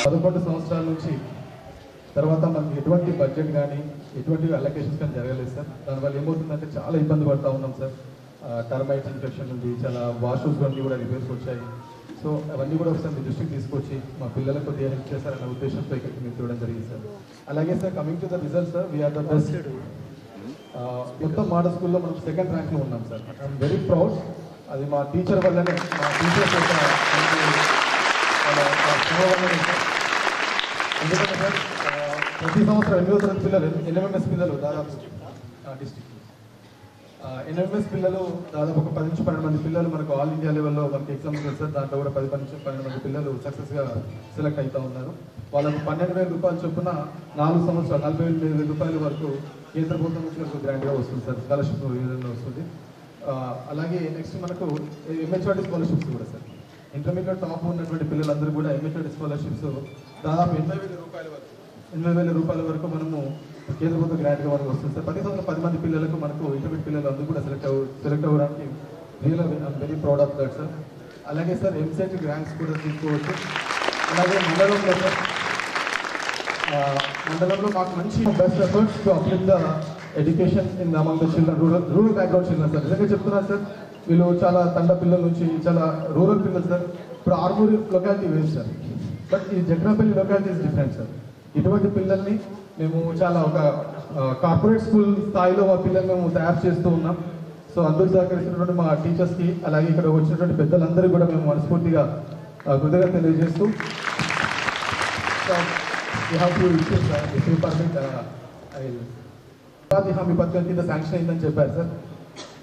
11 సంవత్సరాల నుంచి తర్వాత మనకి ఎటువంటి బడ్జెట్ కానీ ఎటువంటి అలొకేషన్స్ కానీ జరగలేదు సార్. దానివల్ల ఏమవుతుందంటే చాలా ఇబ్బంది పడుతూ ఉన్నాం సార్. టర్మైట్స్ ఇన్ఫెక్షన్ ఉంది, చాలా వాష్రూమ్స్ అన్నీ కూడా రిపేర్స్ వచ్చాయి. సో అవన్నీ కూడా ఒకసారి మీ దృష్టికి తీసుకొచ్చి మా పిల్లలకు కొద్దిగా హెల్ప్ చేస్తారన్న ఉద్దేశంతో ఇక్కడికి మేము చూడడం జరిగింది సార్. అలాగే sir coming to the result sir, we're the best. మొత్తం మోడల్ స్కూల్లో మనం సెకండ్ ర్యాంక్లో ఉన్నాం సార్. I'm very proud. అది మా టీచర్ వల్లనే, మా టీచర్స్ యొక్క ఎందుకంటే సార్ ప్రతి సంవత్సరం 8వ తరగతి పిల్లలు NMMS పిల్లలు దాదాపు డిస్ట్రిక్ట్ NMMS పిల్లలు దాదాపు ఒక 10 నుంచి 12 మంది పిల్లలు మనకు ఆల్ ఇండియా లెవెల్లో మనకి ఎగ్జామ్స్ సార్. దాంట్లో కూడా 10 నుంచి 12 మంది పిల్లలు సక్సెస్గా సెలెక్ట్ అవుతూ ఉన్నారు. వాళ్ళకు 12,000 రూపాయలు చొప్పున 4 సంవత్సరాలు 45,000 రూపాయల వరకు కేంద్ర ప్రభుత్వం నుంచి మనకు గ్రాంట్గా వస్తుంది సార్, స్కాలర్షిప్ విధంగా వస్తుంది. అలాగే నెక్స్ట్ మనకు MHRD స్కాలర్షిప్స్ కూడా సార్. ఇంటర్మీడియట్ టాప్ ఉన్నటువంటి పిల్లలందరూ కూడా MHRD స్కాలర్షిప్స్ దాదాపు 80,000 రూపాయల వరకు మనము కేంద్ర ప్రభుత్వ గ్రాంట్గా మనకు వస్తుంది సార్. ప్రతి సంవత్సరం 10 మంది పిల్లలకు మనకు ఇంటర్మీడియట్ పిల్లలు అందరూ కూడా సెలెక్ట్ అవ్వడానికి real I'm very proud of that sir. అలాగే సార్ ఎంసెట్ ర్యాంక్స్ కూడా తీసుకోవచ్చు. అలాగే మండలంలో మాకు మంచి best efforts to uplift the education in among the children, rural background children sir. నిజంగా చెప్తున్నారు సార్, వీళ్ళు చాలా తండ పిల్లల నుంచి చాలా రూరల్ పిల్లలు సార్. ఇప్పుడు ఆర్మూర్ లొకాలిటీ వేరు సార్, బట్ ఈ జగ్రాపల్లి లొకాలిటీ ఇస్ డిఫరెంట్ సార్. ఇటువంటి పిల్లల్ని మేము చాలా ఒక కార్పొరేట్ స్కూల్ స్థాయిలో మా పిల్లల్ని మేము తయారు చేస్తూ ఉన్నాం. సో అందరూ సహకరిస్తున్నటువంటి మా టీచర్స్కి, అలాగే ఇక్కడ వచ్చినటువంటి పెద్దలందరికీ కూడా మేము మనస్ఫూర్తిగా కృతజ్ఞతలు తెలియజేస్తూ ఉపాధి హామీ పథకం కింద శాంక్షన్ అయిందని చెప్పారు సార్,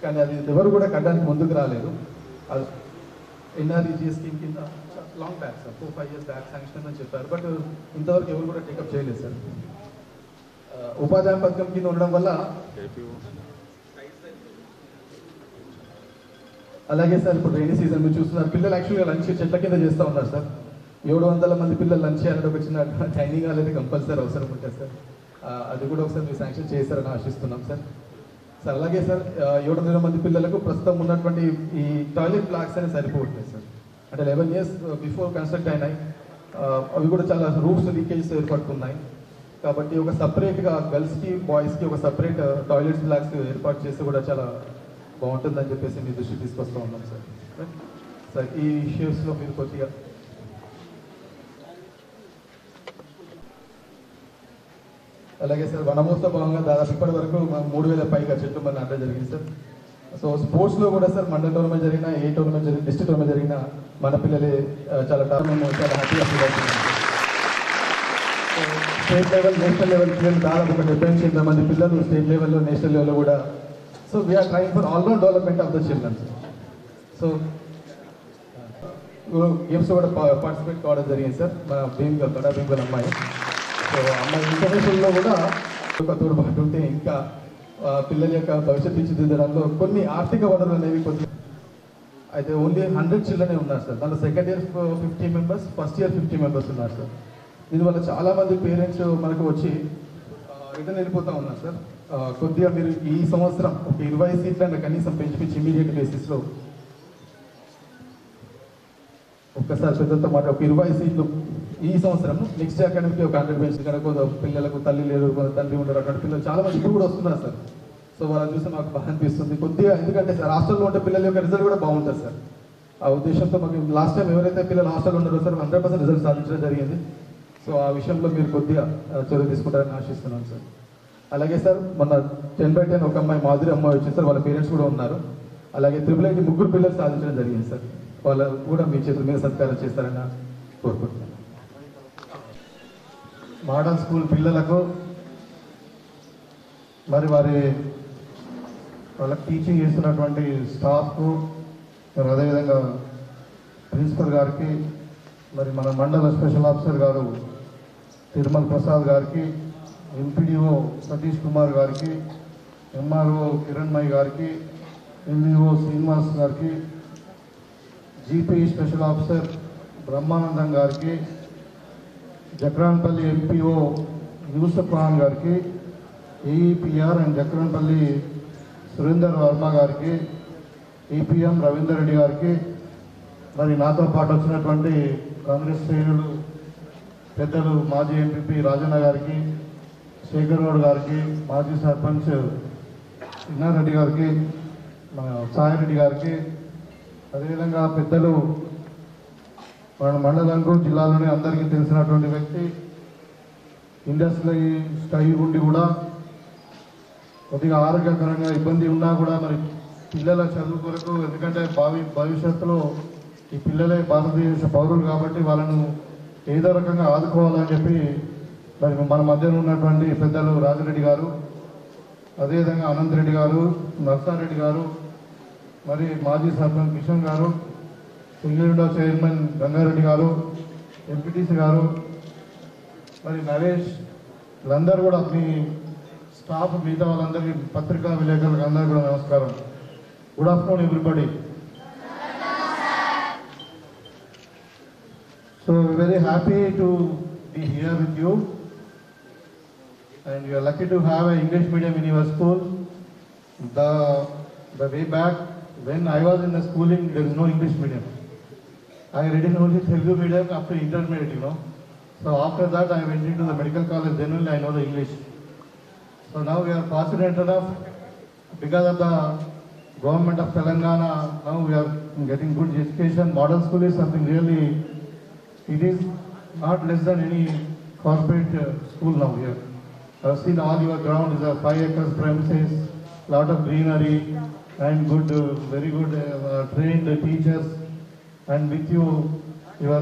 కానీ అది ఎవరు కూడా కట్టడానికి ముందుకు రాలేదు. అది NREGA స్కీమ్ కింద long back sir, 4-5 years back sanction అని చెప్పారు, బట్ ఇంతవరకు ఎవరు కూడా టేకప్ చేయలేదు సార్. ఉపాధి హామీ పథకం కింద ఉండడం వల్ల అలాగే సార్ ఇప్పుడు రైనీ సీజన్ మీరు చూస్తున్నారు, పిల్లలు యాక్చువల్గా లంచ్ చెట్ల కింద చేస్తూ ఉన్నారు సార్. 700 మంది పిల్లలు లంచ్ చేయాలంటే ఒక చిన్న ట్రైనింగ్ అనేది కంపల్సరీ అవసరం ఉంటుంది సార్. అది కూడా ఒకసారి మీరు శాంక్షన్ చేస్తారని ఆశిస్తున్నాం సార్. సార్ అలాగే సార్ 700 మంది పిల్లలకు ప్రస్తుతం ఉన్నటువంటి ఈ టాయిలెట్ బ్లాక్స్ అనేది సరిపోవట్లేదు సార్. అంటే 11 years బిఫోర్ కన్స్ట్రక్ట్ అయినాయి, అవి కూడా చాలా రూఫ్స్ లీకేజెస్ ఏర్పడుతున్నాయి. కాబట్టి ఒక సపరేట్గా గర్ల్స్కి బాయ్స్కి ఒక సపరేట్ టాయిలెట్స్ బ్లాక్స్ ఏర్పాటు చేస్తే కూడా చాలా బాగుంటుందని చెప్పేసి మీ దృష్టికి తీసుకొస్తూ ఉన్నాం సార్. సార్ ఈ ఇష్యూస్లో మీరు కొద్దిగా అలాగే సార్ వనమోత్సవ భాగంగా దాదాపు ఇప్పటి వరకు 3,000 పైగా చెట్లు మన నాటడం జరిగింది సార్. సో స్పోర్ట్స్లో కూడా సార్ మండల టోర్నమెంట్ జరిగినా, ఏ టోర్నమెంట్ జరిగిన, డిస్ట్రిక్ట్ టోర్నమెంట్ జరిగినా మన పిల్లలే చాలా మేము చాలా హ్యాపీగా ఫీల్ అవుతున్నాం. స్టేట్ లెవెల్, నేషనల్ లెవెల్ పిల్లలు దాదాపు ఒక 70 మంది పిల్లలు స్టేట్ లెవెల్లో, నేషనల్ లెవెల్లో కూడా. So we're trying for all round development of the children. So games కూడా పార్టిసిపేట్ కావడం జరిగింది సార్. మా బడా భీమ్గల్ అమ్మాయి, సో అమ్మాయి ఇంటర్నేషనల్లో కూడా ఒక తోడ్పాటు ఉంటే ఇంకా పిల్లల యొక్క భవిష్యత్తు తీర్చిదిద్దడంలో కొన్ని ఆర్థిక వనరులు అనేవి కొద్దిగా అయితే ఓన్లీ 100 చిల్డ్రనే ఉన్నారు సార్. దాంట్లో second year 50 members, first year 50 members ఉన్నారు సార్. దీనివల్ల చాలామంది పేరెంట్స్ మనకు వచ్చి రిటర్న్ వెళ్ళిపోతూ ఉన్నారు సార్. కొద్దిగా మీరు ఈ సంవత్సరం ఒక 20 సీట్లైనా కనీసం పెంచి ఇమీడియట్ బేసిస్లో ఒక్కసారి పెద్దలతో మాట ఒక 20 సీట్లు ఈ సంవత్సరం, నెక్స్ట్ అకాడమీకి ఒక 100 బెంచ్ కనుక పిల్లలకు తల్లి లేరు, తండ్రి ఉండరు, అటువంటి పిల్లలు చాలా మంది ఇప్పుడు కూడా వస్తున్నారు సార్. సో వాళ్ళని చూస్తే మాకు బాగా అనిపిస్తుంది కొద్దిగా, ఎందుకంటే సార్ హాస్టల్లో ఉంటే పిల్లల యొక్క రిజల్ట్ కూడా బాగుంటుంది సార్. ఆ ఉద్దేశంతో మాకు లాస్ట్ టైం ఎవరైతే పిల్లలు హాస్టల్లో ఉన్నారో సార్ 100% రిజల్ట్ సాధించడం జరిగింది. సో ఆ విషయంలో మీరు కొద్దిగా చర్య తీసుకుంటారని ఆశిస్తున్నాను సార్. అలాగే సార్ మొన్న 10/10 ఒక అమ్మాయి మాధురి అమ్మాయి వచ్చింది సార్, వాళ్ళ పేరెంట్స్ కూడా ఉన్నారు. అలాగే 888 3 పిల్లలు సాధించడం జరిగింది సార్. వాళ్ళు కూడా మీ చేతుల మీద సత్కారం చేస్తారని కోరుకుంటున్నాను. మోడల్ స్కూల్ పిల్లలకు మరి వాళ్ళకి టీచింగ్ చేస్తున్నటువంటి స్టాఫ్కు, మరి అదేవిధంగా ప్రిన్సిపల్ గారికి, మరి మన మండల స్పెషల్ ఆఫీసర్ గారు తిరుమల ప్రసాద్ గారికి, ఎంపీడీఓ సతీష్ కుమార్ గారికి, ఎంఆర్ఓ కిరణ్మయ్ గారికి, ఎంఈఓ శ్రీనివాస్ గారికి, జీపీ స్పెషల్ ఆఫీసర్ బ్రహ్మానందం గారికి, జక్రాన్పల్లి ఎంపీఓ యూసఫ్ ఖాన్ గారికి, ఏఈపిఆర్ అండ్ జక్రాన్పల్లి సురేందర్ వర్మ గారికి, ఈపీఎం రవీందర్ రెడ్డి గారికి, మరి నాతో పాటు వచ్చినటువంటి కాంగ్రెస్ శ్రేణులు పెద్దలు మాజీ ఎంపీపీ రాజన్న గారికి, శేఖర్ గౌడ్ గారికి, మాజీ సర్పంచ్ ఇన్నారెడ్డి గారికి, మన సాయిరెడ్డి గారికి, అదేవిధంగా పెద్దలు మన మండలంకు జిల్లాలోనే అందరికీ తెలిసినటువంటి వ్యక్తి, ఇండస్ట్రీ స్టై ఉండి కూడా కొద్దిగా ఆరోగ్యకరంగా ఇబ్బంది ఉన్నా కూడా మరి పిల్లల చదువు కొరకు, ఎందుకంటే భవిష్యత్తులో ఈ పిల్లలే భారతదేశ పౌరులు కాబట్టి వాళ్ళను ఏదో రకంగా ఆదుకోవాలని చెప్పి మరి మన మధ్యలో ఉన్నటువంటి పెద్దలు రాజిరెడ్డి గారు, అదేవిధంగా అనంత్ రెడ్డి గారు, నర్సారెడ్డి గారు, మరి మాజీ సర్పంచ్ కిషన్ గారు, సింగిల్ చైర్మన్ గంగారెడ్డి గారు, ఎంపీటీసీ గారు, మరి నరేష్, వీళ్ళందరూ కూడా మీ స్టాఫ్, మిగతా వాళ్ళందరికీ, పత్రికా విలేకరులకు అందరికీ కూడా నమస్కారం. Good afternoon everybody. So very happy to be here with you, and you are lucky to have an English medium in your school. The way back when I was in the schooling, there is no English medium. I read in only Telugu medium up to intermediate, you know. So after that I went into the medical college, then only I know the English. So now we are fortunate enough, because of the government of Telangana, now we are getting good education. Model school is something really, it is not less than any corporate school now here. I have seen all your ground is a 5 acres premises, lot of greenery and good, very good trained teachers, and with you, your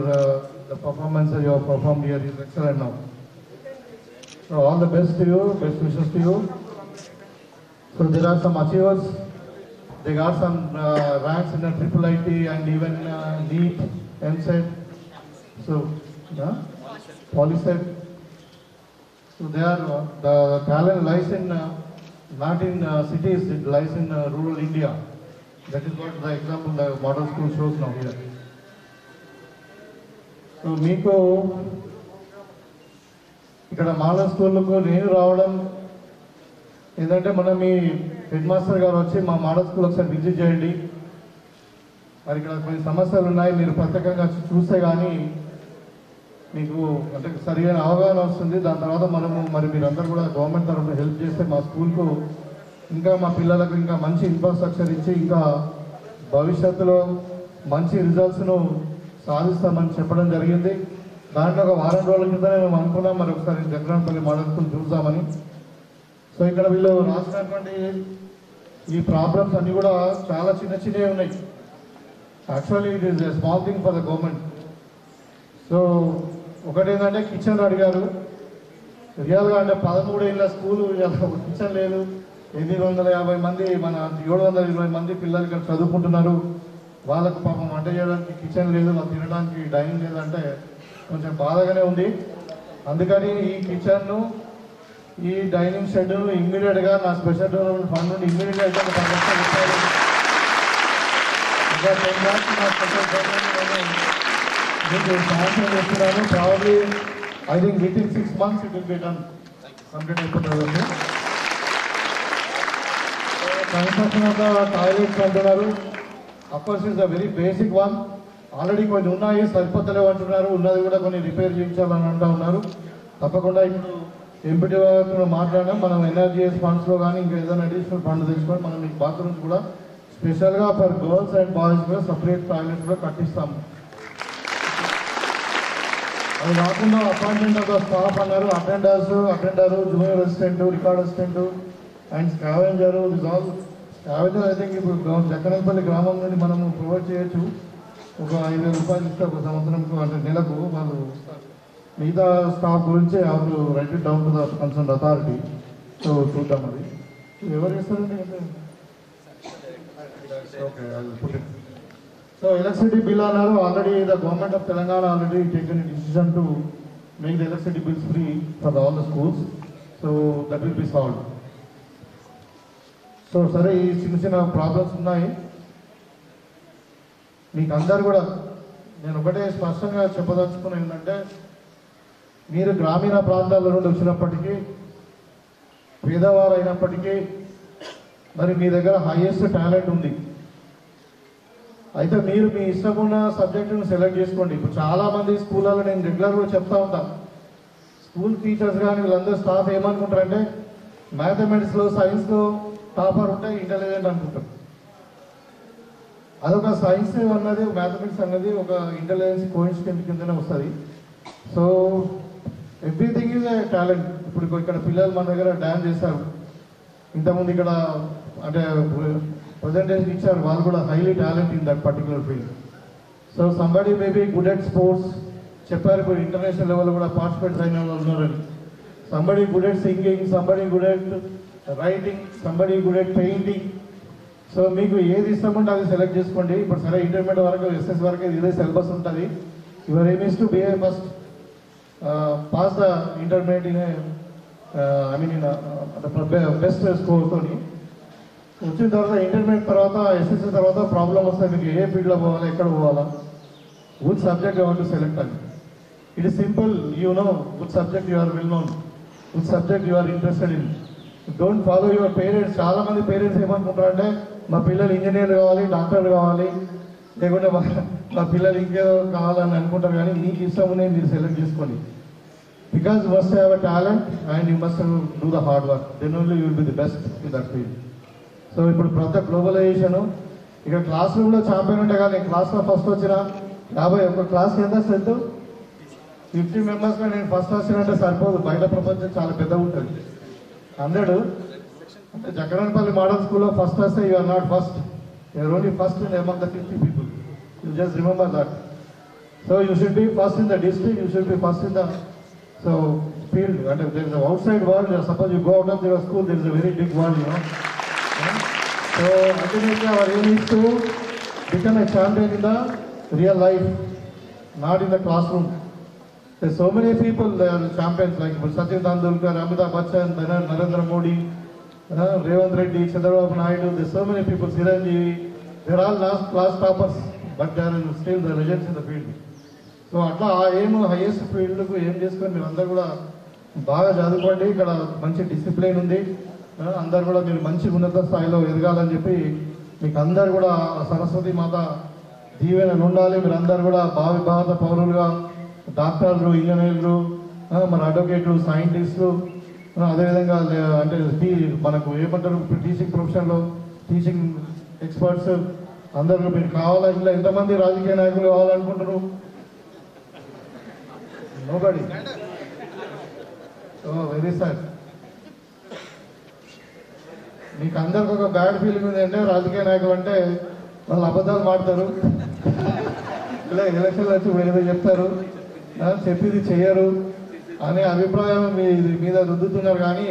the performance you have performed here is excellent now. So all the best to you, best wishes to you. So there are some achievers. They got some ranks in the Triple IT and even NEET, MSET. So Polyset. So they are the talent lies in not in cities, it lies in rural India. That is what the example the model school shows now here. So మీకు ఇక్కడ model స్కూల్కు నేను రావడం ఏంటంటే, మనం మీ head master గారు వచ్చి మా మోడల్ స్కూల్ ఒకసారి విజిట్ చేయండి, మరి ఇక్కడ కొన్ని సమస్యలు ఉన్నాయి, మీరు ప్రత్యేకంగా చూస్తే కానీ మీకు అంటే సరైన అవగాహన వస్తుంది. దాని తర్వాత మరి మీరందరూ కూడా గవర్నమెంట్ తరఫున హెల్ప్ చేస్తే మా స్కూల్కు ఇంకా మా పిల్లలకు ఇంకా మంచి ఇన్ఫ్రాస్ట్రక్చర్ ఇచ్చి ఇంకా భవిష్యత్తులో మంచి రిజల్ట్స్ను సాధిస్తామని చెప్పడం జరిగింది. దాంట్లో ఒక వారం రోజుల క్రితమే మేము అనుకున్నాం మరి ఒకసారి జగరాన్పల్లి మోడల్ స్కూల్ చూద్దామని. సో ఇక్కడ వీళ్ళు రాసినటువంటి ఈ ప్రాబ్లమ్స్ అన్నీ కూడా చాలా చిన్నవి ఉన్నాయి. Actually it is a small thing for the government. So ఒకటేంటంటే కిచెన్ అడిగారు. రియల్గా అంటే 13 ఏళ్ళ స్కూలు కిచెన్ లేదు. 850 మంది, మన 720 మంది పిల్లలు ఇక్కడ చదువుకుంటున్నారు. వాళ్ళకు పాపం వంట చేయడానికి కిచెన్ లేదు, వాళ్ళు తినడానికి డైనింగ్ లేదంటే కొంచెం బాధగానే ఉంది. అందుకని ఈ కిచెన్ను, ఈ డైనింగ్ షెడ్ ఇమ్మీడియట్గా నా స్పెషల్ డెవలప్మెంట్ ఫండ్ నుండి ఇమ్మీడియట్గా అయితే 10 లక్షలు రూపాయలు ఇంకా 10 lakhs నా స్పెషల్ డెవలప్మెంట్ మీకు శాంక్షన్ చేస్తున్నాను. Probably I think with in 6 months it will be done, complete అయిపోతుంది. కన్స్ట్రక్షన్ ఆఫ్ ద టాయిలెట్స్ అంటున్నారు. Of course is the very basic one. Already కొన్ని ఉన్నాయి, సరిపోతలేవు అంటున్నారు. ఉన్నది కూడా కొన్ని రిపేర్ చేయించాలని అంటూ ఉన్నారు. తప్పకుండా ఇప్పుడు ఎంపీటీ మాట్లాడడం, మనం ఎన్ఆర్జీఎస్ ఫండ్స్లో కానీ ఇంకా ఏదైనా అడిషనల్ ఫండ్ తెచ్చుకొని మనం ఈ బాత్రూమ్స్ కూడా స్పెషల్గా ఫర్ గర్ల్స్ అండ్ బాయ్స్ కూడా సపరేట్ టాయిలెట్స్ కూడా కట్టిస్తాము. అది కాకుండా అపాయింట్మెంట్ ఆఫ్ ద స్టాఫ్ అన్నారు. Attender, junior assistant, record assistant and scavenger. This all scavenger I think ఇప్పుడు జక్కనపల్లి గ్రామం నుండి మనము ప్రొవైడ్ చేయొచ్చు. ఒక 5,000 రూపాయలు ఇస్తే ఒక సంవత్సరంకు, అంటే నెలకు వాళ్ళు మిగతా స్టాఫ్ గురించి వాళ్ళు right it down to the concern authority. So చూద్దాం అది ఎవరు చేస్తారండి. ఓకే, సో ఎలక్ట్రిసిటీ బిల్ అన్నారు. Already the government of Telangana already taken a decision to make the electricity bills free for all the schools. So that will be solved. So సరే, ఈ చిన్న problems ఉన్నాయి. మీకు అందరు కూడా నేను ఒకటే స్పష్టంగా చెప్పదలుచుకున్న ఏంటంటే, మీరు గ్రామీణ ప్రాంతాల నుండి వచ్చినప్పటికీ, పేదవారు అయినప్పటికీ, మరి మీ దగ్గర హైయెస్ట్ టాలెంట్ ఉంది. అయితే మీరు మీ ఇష్టమున్న సబ్జెక్టును సెలెక్ట్ చేసుకోండి. ఇప్పుడు చాలామంది స్కూళ్ళలో నేను రెగ్యులర్గా చెప్తా ఉంటాను, స్కూల్ టీచర్స్ కానీ వీళ్ళందరూ స్టాఫ్ ఏమనుకుంటారంటే మ్యాథమెటిక్స్లో సైన్స్లో టాపర్ ఉంటే ఇంటెలిజెంట్ అనుకుంటారు. అదొక సైన్స్ అన్నది మ్యాథమెటిక్స్ అన్నది ఒక ఇంటెలిజెన్స్ కోయిన్సిడెంట్ కిందనే వస్తుంది. So everything is a talent. ఇప్పుడు ఇక్కడ పిల్లలు మన దగ్గర డ్యాన్స్ చేస్తారు, ఇంతకుముందు ఇక్కడ అంటే ప్రజెంటేషన్ ఇచ్చారు, వాళ్ళు కూడా highly talent in that particular field. So somebody maybe good at sports, చెప్పారు ఇప్పుడు ఇంటర్నేషనల్ లెవెల్లో కూడా పార్టిసిపేట్స్ అయిన వాళ్ళు ఉన్నారని. Somebody good at singing, somebody good at writing, somebody good at painting. So మీకు ఏది ఇష్టమంటే అది సెలెక్ట్ చేసుకోండి. ఇప్పుడు సరే ఇంటర్మీడియట్ వరకు ఎస్ఎస్ వరకు ఇదే సిలబస్ ఉంటుంది. Your aim is to be a first pass the intermediate in I mean in best స్కోర్తో. వచ్చిన తర్వాత ఇంటర్మీడియట్ తర్వాత ఎస్ఎస్సి తర్వాత ప్రాబ్లం వస్తే మీకు ఏ ఫీల్డ్లో పోవాలా, ఎక్కడ పోవాలా, which subject you want to select అని. It is simple, you know which subject you are well known, which subject you are interested in. Don't follow your parents. చాలా మంది పేరెంట్స్ ఏమనుకుంటారంటే మా పిల్లలు ఇంజనీర్ కావాలి, డాక్టర్ కావాలి, లేకుంటే మా పిల్లలు ఇంకేదో కావాలని అనుకుంటారు. కానీ మీకు ఇష్టం ఉన్నాయి మీరు సెలెక్ట్ చేసుకోండి. Because you must have a talent and you must do the hard work, then only you will be the best in that field. So ఇప్పుడు ప్రతి గ్లోబలైజేషను ఇక్కడ క్లాస్ రూమ్లో ఛాంపియన్ ఉంటే కానీ క్లాస్లో ఫస్ట్ వచ్చిన 51 క్లాస్కి ఎంత స్ట్రెంత్ 50 మెంబర్స్లో నేను ఫస్ట్ వచ్చినంటే సరిపోదు. బయట ప్రపంచం చాలా పెద్దగా ఉంటుంది. 100 అంటే జగనపల్లి మోడల్ స్కూల్లో ఫస్ట్ వస్తే you are not first, you are only first in among the 50 people. You just remember that. So you should be first in the district, you should be first in the so field. అంటే there is outside world. Suppose you go out of your school, there is a very big world, you know. So ultimately our aim is to become a champion in the real life, not in the classroom. There's so many people, they are champions like Sachin Tendulkar, Amitabh Bachchan, Narendra Modi, Revanth Reddy, Chandrababu Naidu. There's so many people, Chiranjeevi. They're all class toppers, but they are still the legends in the field. So అట్లా ఆ ఏం highest ఫీల్డ్కు ఏం చేసుకొని మీరు అందరూ కూడా బాగా చదువుకోండి. ఇక్కడ మంచి డిసిప్లిన్ ఉంది. అందరు కూడా మీరు మంచి ఉన్నత స్థాయిలో ఎదగాలని చెప్పి మీకు అందరు కూడా సరస్వతి మాత దీవెనలు ఉండాలి. మీరు అందరు కూడా భావి భారత పౌరులుగా డాక్టర్లు, ఇంజనీర్లు, మన అడ్వకేట్లు, సైంటిస్టులు, అదేవిధంగా అంటే మనకు ఏమంటారు టీచింగ్ ప్రొఫెషన్లో టీచింగ్ ఎక్స్పర్ట్స్ అందరూ మీరు కావాలా. ఇలా ఎంతమంది రాజకీయ నాయకులు కావాలనుకుంటున్నారు? నోబడీ. Very sad. మీకు అందరికి ఒక బ్యాడ్ ఫీలింగ్ ఉంది అంటే రాజకీయ నాయకులు అంటే వాళ్ళు అబద్ధాలు మాడతారు, ఇలా ఎలక్షన్లు వచ్చి ఏదో చెప్తారు, చెప్పింది చెయ్యరు అనే అభిప్రాయం మీద రుద్దుతున్నారు. కానీ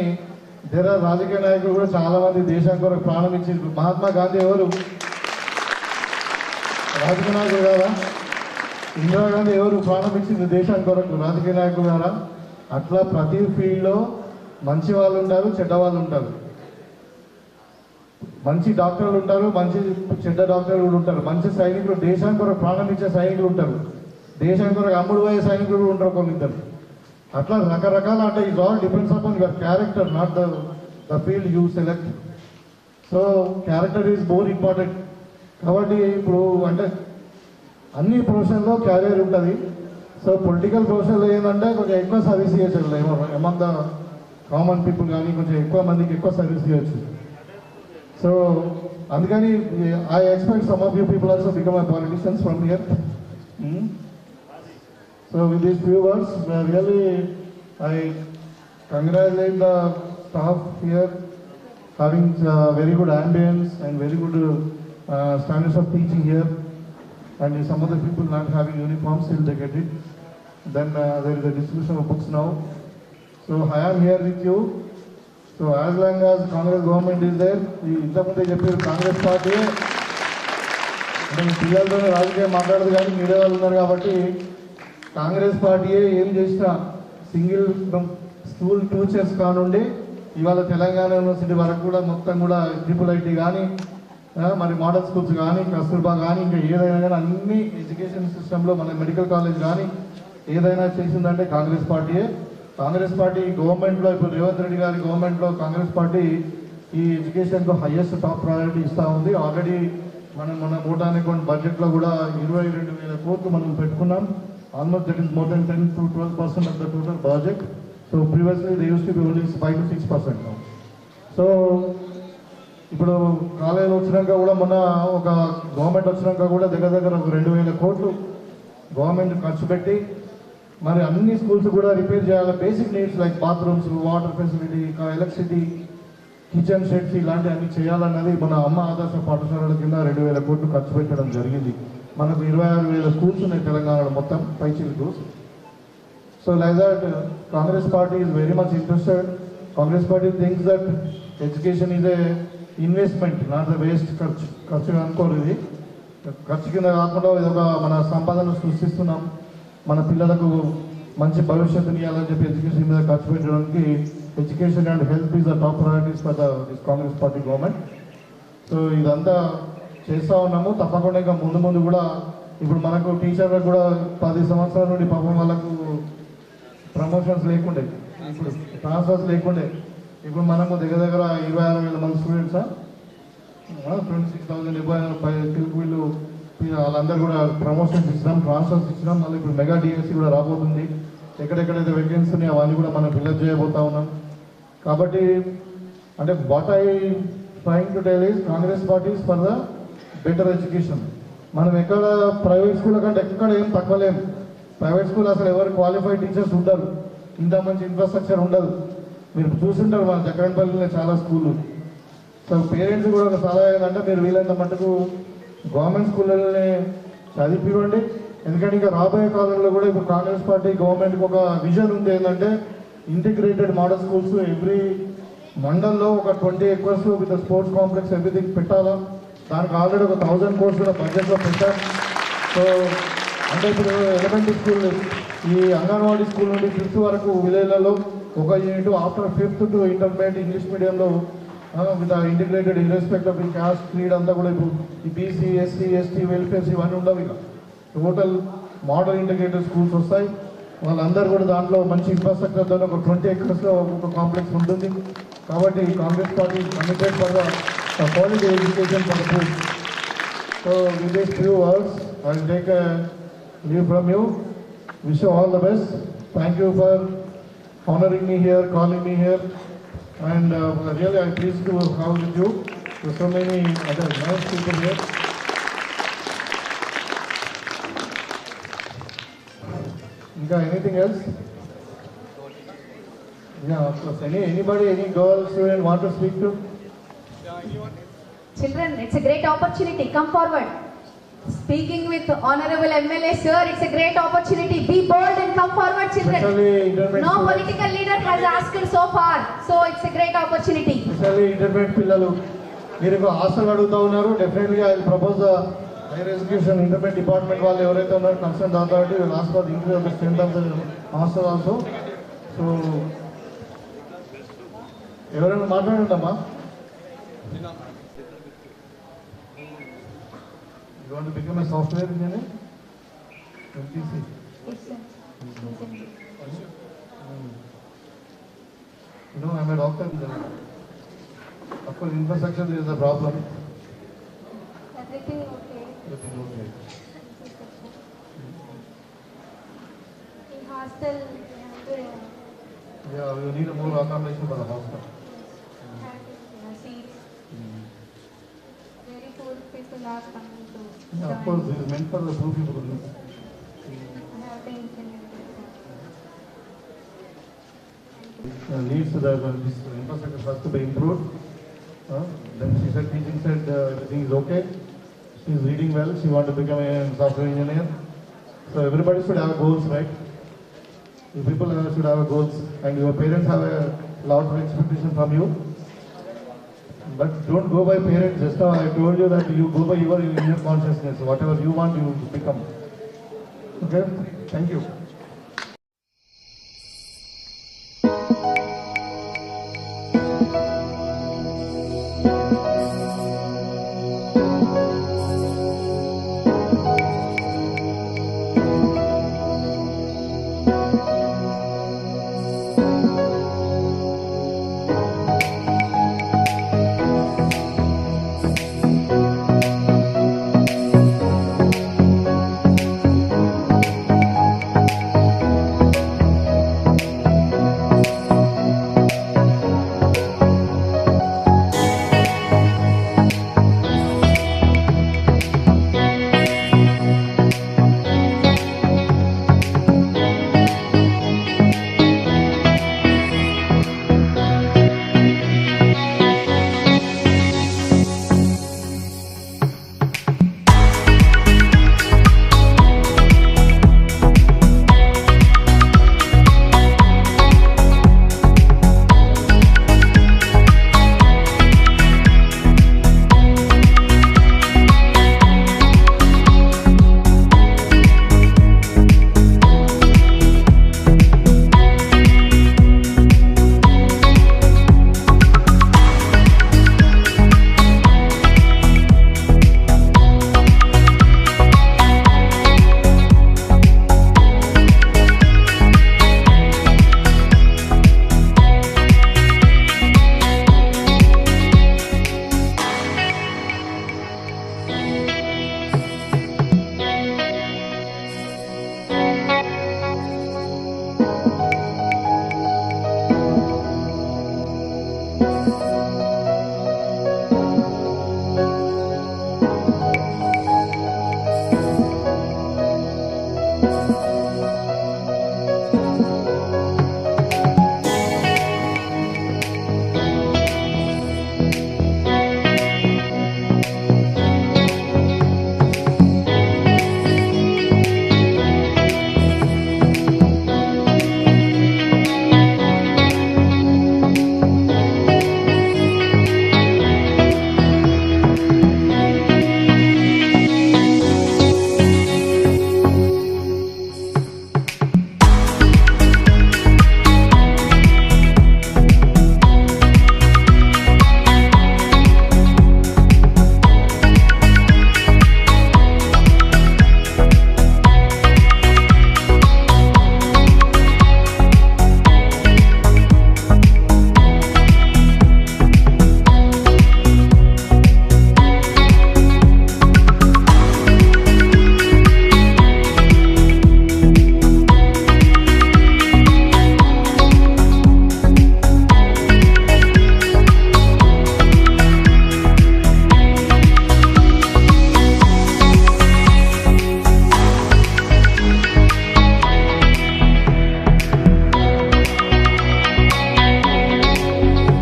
రాజకీయ నాయకులు కూడా చాలా మంది దేశం కొరకు ప్రాణం ఇచ్చింది. మహాత్మా గాంధీ ఎవరు? రాజకీయ నాయకులు కాదా? ఇందిరాగాంధీ ఎవరు ప్రాణం ఇచ్చింది దేశం కొరకు? రాజకీయ నాయకులు కాదా? అట్లా ప్రతి ఫీల్డ్లో మంచి వాళ్ళు ఉంటారు, చెడ్డ వాళ్ళు ఉంటారు. మంచి డాక్టర్లు ఉంటారు, మంచి చెడ్డ డాక్టర్లు కూడా ఉంటారు. మంచి సైనికులు, దేశానికి కొరకు ప్రాణం ఇచ్చే సైనికులు ఉంటారు, దేశానికి కొరకు అమ్ముడు పోయే సైనికులు కూడా ఉంటారు కొన్నిద్దరు. అట్లా రకరకాల అంటే it all depends upon your character, not the field you select. So character is more important. కాబట్టి ఇప్పుడు అంటే అన్ని ప్రొఫెషన్లో క్యారియర్ ఉంటుంది. సో పొలిటికల్ ప్రొఫెషన్లో ఏంటంటే కొంచెం ఎక్కువ సర్వీస్ చేయొచ్చు, అమంగ్ ద కామన్ పీపుల్ కానీ కొంచెం ఎక్కువ మందికి ఎక్కువ సర్వీస్ చేయొచ్చు. సో అందుకని I expect some of you people also become my politicians from here. So with these few words really I congratulate the staff here having very good ambience and very good standards of teaching here, and some of the people not having uniforms till they get it. Then there is a distribution of books now. So I am here with you. So as long as Congress government is there, ఇంతకుముందే చెప్పారు Congress party పిల్లలతో రాజకీయం మాట్లాడదు కానీ media వాళ్ళు ఉన్నారు కాబట్టి కాంగ్రెస్ పార్టీయే ఏం చేసినా సింగిల్ స్కూల్ టీచర్స్ కానుండి ఇవాళ తెలంగాణ యూనివర్సిటీ వరకు కూడా మొత్తం కూడా IIIT కానీ మరి మోడల్ స్కూల్స్ కానీ కస్తూర్బా కానీ ఇంకా ఏదైనా కానీ అన్ని ఎడ్యుకేషన్ సిస్టంలో మన మెడికల్ కాలేజ్ కానీ ఏదైనా చేసిందంటే కాంగ్రెస్ పార్టీయే. కాంగ్రెస్ పార్టీ గవర్నమెంట్లో ఇప్పుడు రేవంత్ రెడ్డి గారి గవర్నమెంట్లో కాంగ్రెస్ పార్టీ ఈ ఎడ్యుకేషన్కు హైయెస్ట్ టాప్ ప్రయారిటీ ఇస్తూ ఉంది. ఆల్రెడీ మనం మన ఓటాన్ అకౌంట్ బడ్జెట్లో కూడా 22,000 కోట్లు మనం పెట్టుకున్నాం. Almost that is more than 10 to 12% of the total project. So previously they use to be only 5 to 6% now. So ఇప్పుడు కాలేజీలో వచ్చినాక కూడా మొన్న ఒక గవర్నమెంట్ వచ్చినాక కూడా దగ్గర దగ్గర ఒక 2,000 కోట్లు గవర్నమెంట్ ఖర్చు పెట్టి మరి అన్ని స్కూల్స్ కూడా రిపేర్ చేయాలి. Basic needs like bathrooms, water facility, electricity, kitchen sheds ఇలాంటి అన్ని చేయాలన్నది మన అమ్మ ఆదర్శ పాఠశాలల కింద 2,000 కోట్లు ఖర్చు పెట్టడం జరిగింది. మనకు 26,000 స్కూల్స్ ఉన్నాయి తెలంగాణలో మొత్తం పైచిలకు. So like that Congress party is very much interested. Congress party thinks that education is a investment, not the waste. ఖర్చు అనుకోరు, ఇది ఖర్చు కింద కాకుండా ఇది ఒక మన సంపదను సృష్టిస్తున్నాం. మన పిల్లలకు మంచి భవిష్యత్తుని ఇవ్వాలని చెప్పి ఎడ్యుకేషన్ మీద ఖర్చు పెట్టడానికి education and health is the top priorities for this Congress party government. So ఇదంతా చేస్తూ ఉన్నాము. తప్పకుండా ఇంకా ముందు కూడా ఇప్పుడు మనకు టీచర్లకు కూడా 10 సంవత్సరాల నుండి పాపం వాళ్ళకు ప్రమోషన్స్ లేకుండే, ఇప్పుడు ట్రాన్స్ఫర్స్ లేకుండే. ఇప్పుడు మనము దగ్గర దగ్గర 26,000 మంది స్టూడెంట్స్, 26,000 తెలుగు వీళ్ళు వాళ్ళందరూ కూడా ప్రమోషన్స్ ఇచ్చినాం, ట్రాన్స్ఫర్స్ ఇచ్చినాం. మళ్ళీ ఇప్పుడు మెగా డిఎస్సి కూడా రాబోతుంది. ఎక్కడెక్కడైతే వేకెన్సీ ఉన్నాయో అవన్నీ కూడా మనం ఫిల్అప్ చేయబోతా ఉన్నాం. కాబట్టి అంటే what I trying to tell is Congress parties for the better education. మనం ఎక్కడ ప్రైవేట్ స్కూల్ కంటే ఎక్కడ ఏం తక్కువ లేము. ప్రైవేట్ స్కూల్ అసలు ఎవరు క్వాలిఫైడ్ టీచర్స్ ఉండరు, ఇంత మంచి ఇన్ఫ్రాస్ట్రక్చర్ ఉండదు. మీరు చూస్తుంటారు మన జగన్పల్లిలో చాలా స్కూళ్ళు. సో పేరెంట్స్ కూడా ఒక సలహా ఏంటంటే మీరు వీలైనంత మటుకు గవర్నమెంట్ స్కూళ్ళని చదివివ్వండి. ఎందుకంటే ఇంకా రాబోయే కాలంలో కూడా ఇప్పుడు కాంగ్రెస్ పార్టీ గవర్నమెంట్కి ఒక విజన్ ఉంది, ఏంటంటే ఇంటిగ్రేటెడ్ మోడల్ స్కూల్స్ ఎవ్రీ మండల్లో ఒక 20 acres with sports complex everything పెట్టాలా. దానికి ఆల్రెడీ ఒక 1,000 crores కూడా బడ్జెట్లో పెట్టాం. సో అంటే ఇప్పుడు ఎలిమెంటరీ స్కూల్, ఈ అంగన్వాడీ స్కూల్ నుండి 5th వరకు విలేజ్లలో ఒక unit, after 5th to intermediate English మీడియంలో విత్ ఇంటిగ్రేటెడ్ ఇర్రెస్పెక్ట్ ఆఫ్ ఈ క్యాస్ట్ క్రీడ్ అంతా కూడా ఇప్పుడు ఈ బీసీ, ఎస్సీ, ఎస్టీ వెల్ఫేర్స్ ఇవన్నీ ఉండవు. ఇక టోటల్ మోడల్ ఇంటిగ్రేటెడ్ స్కూల్స్ వస్తాయి. వాళ్ళందరూ కూడా దాంట్లో మంచి ఇన్ఫ్రాస్ట్రక్చర్తో ఒక 20 acres ఒక కాంప్లెక్స్ ఉంటుంది. కాబట్టి Congress party committed for the quality education for the poor. So with these few words I will take leave from you. Wish you all the best. Thank you for honoring me here, calling me here, and really I'm pleased to have with you. There's so many other nice people here. Anything else? Yeah, of course. Anybody, any girl student want to speak to? Children, it's a great opportunity. Come forward. Speaking with Honorable MLA Sir, it's a great opportunity. Be bold and come forward, children. No political leader has asked so far, so it's a great opportunity. Especially intermediate పిల్లలు మీరు hostel అడుగుతా ఉన్నారు. Definitely I will propose the higher education intermediate department వాళ్ళు ఎవరైతే ఉన్నారో concern authority will ask for increase of the strength of the hostel also. So ఎవరైనా మాట్లాడండి అమ్మా. You want to become a software engineer? MPC. Yes, sir. No, I'm a doctor. Of course, infrastructure is a problem. Everything okay. Everything okay. In hostel, Yeah, we need more accommodation for the hostel. seats. Very poor people are coming to. Yeah, of course, it is meant for the poor people. I have to implement it. Leads to the this infrastructure has to be improved. Then she said, teaching said everything is okay. She is reading well. She want to become a software engineer. So everybody should have goals, right? You people should have goals, and your parents have a lot of expectation from you. But don't go by parents. Just now I told you that you go by your inner consciousness. Whatever you want, you become. Okay? Thank you.